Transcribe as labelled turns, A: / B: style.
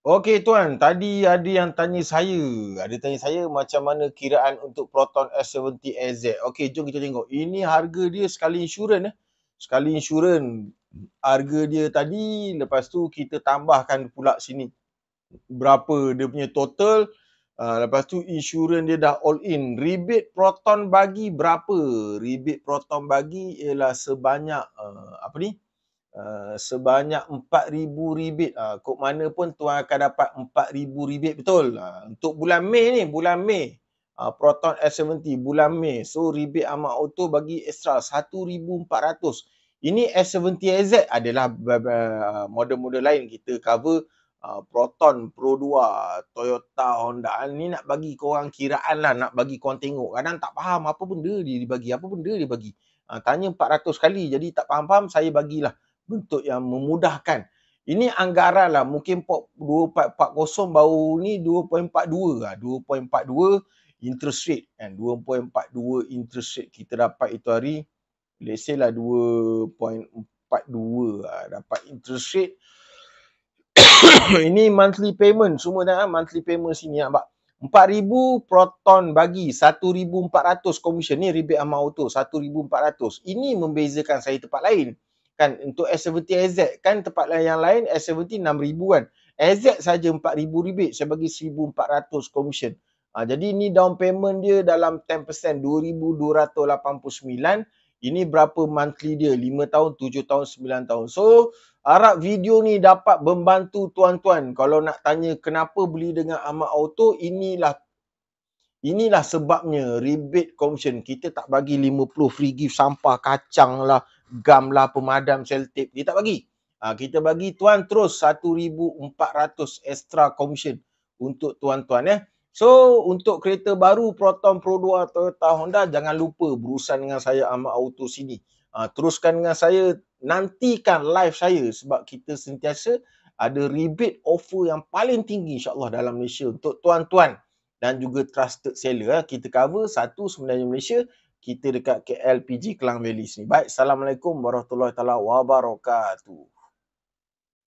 A: Okey tuan, tadi ada tanya saya macam mana kiraan untuk Proton S70AZ. Okey, jom kita tengok. Ini harga dia sekali insurans Sekali insurans harga dia tadi, lepas tu kita tambahkan pula sini berapa dia punya total. Lepas tu insurans dia dah all in. Rebate Proton bagi berapa? Rebate Proton bagi ialah sebanyak apa ni? Sebanyak 4,000 rebate. Kok mana pun tuan akan dapat 4,000 rebate, betul. Untuk bulan Mei ni, bulan Mei. Proton S70 bulan Mei. So rebate Amak Auto bagi extra 1,400. Ini S70AZ adalah model-model lain kita cover. Proton, Pro 2, Toyota, Honda. Ni nak bagi korang kiraan lah, nak bagi korang tengok. Kadang tak faham apa benda dia dibagi, apa benda dia bagi. Tanya 400 kali, jadi tak faham-faham, saya bagilah bentuk yang memudahkan. Ini anggaran lah, mungkin 2440 baru ni 2.42 lah. 2.42 interest rate kan. 2.42 interest rate kita dapat itu hari. Let's say lah 2.42 lah dapat interest rate. Ini monthly payment semua dah, monthly payment sini nampak. 4,000 Proton bagi 1,400 commission ni rebate Amak Auto 1,400. Ini membezakan saya tempat lain. Kan untuk S70AZ kan tempat yang lain S70 6,000 kan. AZ saja 4,000 rebate, saya bagi 1,400 commission. Jadi ni down payment dia dalam 10%, 2,289. Ini berapa monthly dia? 5 tahun, 7 tahun, 9 tahun. So harap video ni dapat membantu tuan-tuan. Kalau nak tanya kenapa beli dengan Amak Auto, inilah sebabnya. Rebate commission. Kita tak bagi 50 free gift sampah, kacang lah, gam lah, pemadam selotip. Kita tak bagi. Kita bagi tuan terus 1,400 extra commission untuk tuan-tuan ya. So untuk kereta baru Proton, Pro 2, Toyota, Honda, jangan lupa berurusan dengan saya Amak Auto sini. Teruskan dengan saya, nantikan live saya sebab kita sentiasa ada rebate offer yang paling tinggi insya-Allah dalam Malaysia untuk tuan-tuan dan juga trusted seller. Kita cover satu sebenarnya Malaysia, kita dekat KL PG Klang Valley sini. Baik, Assalamualaikum warahmatullahi wabarakatuh.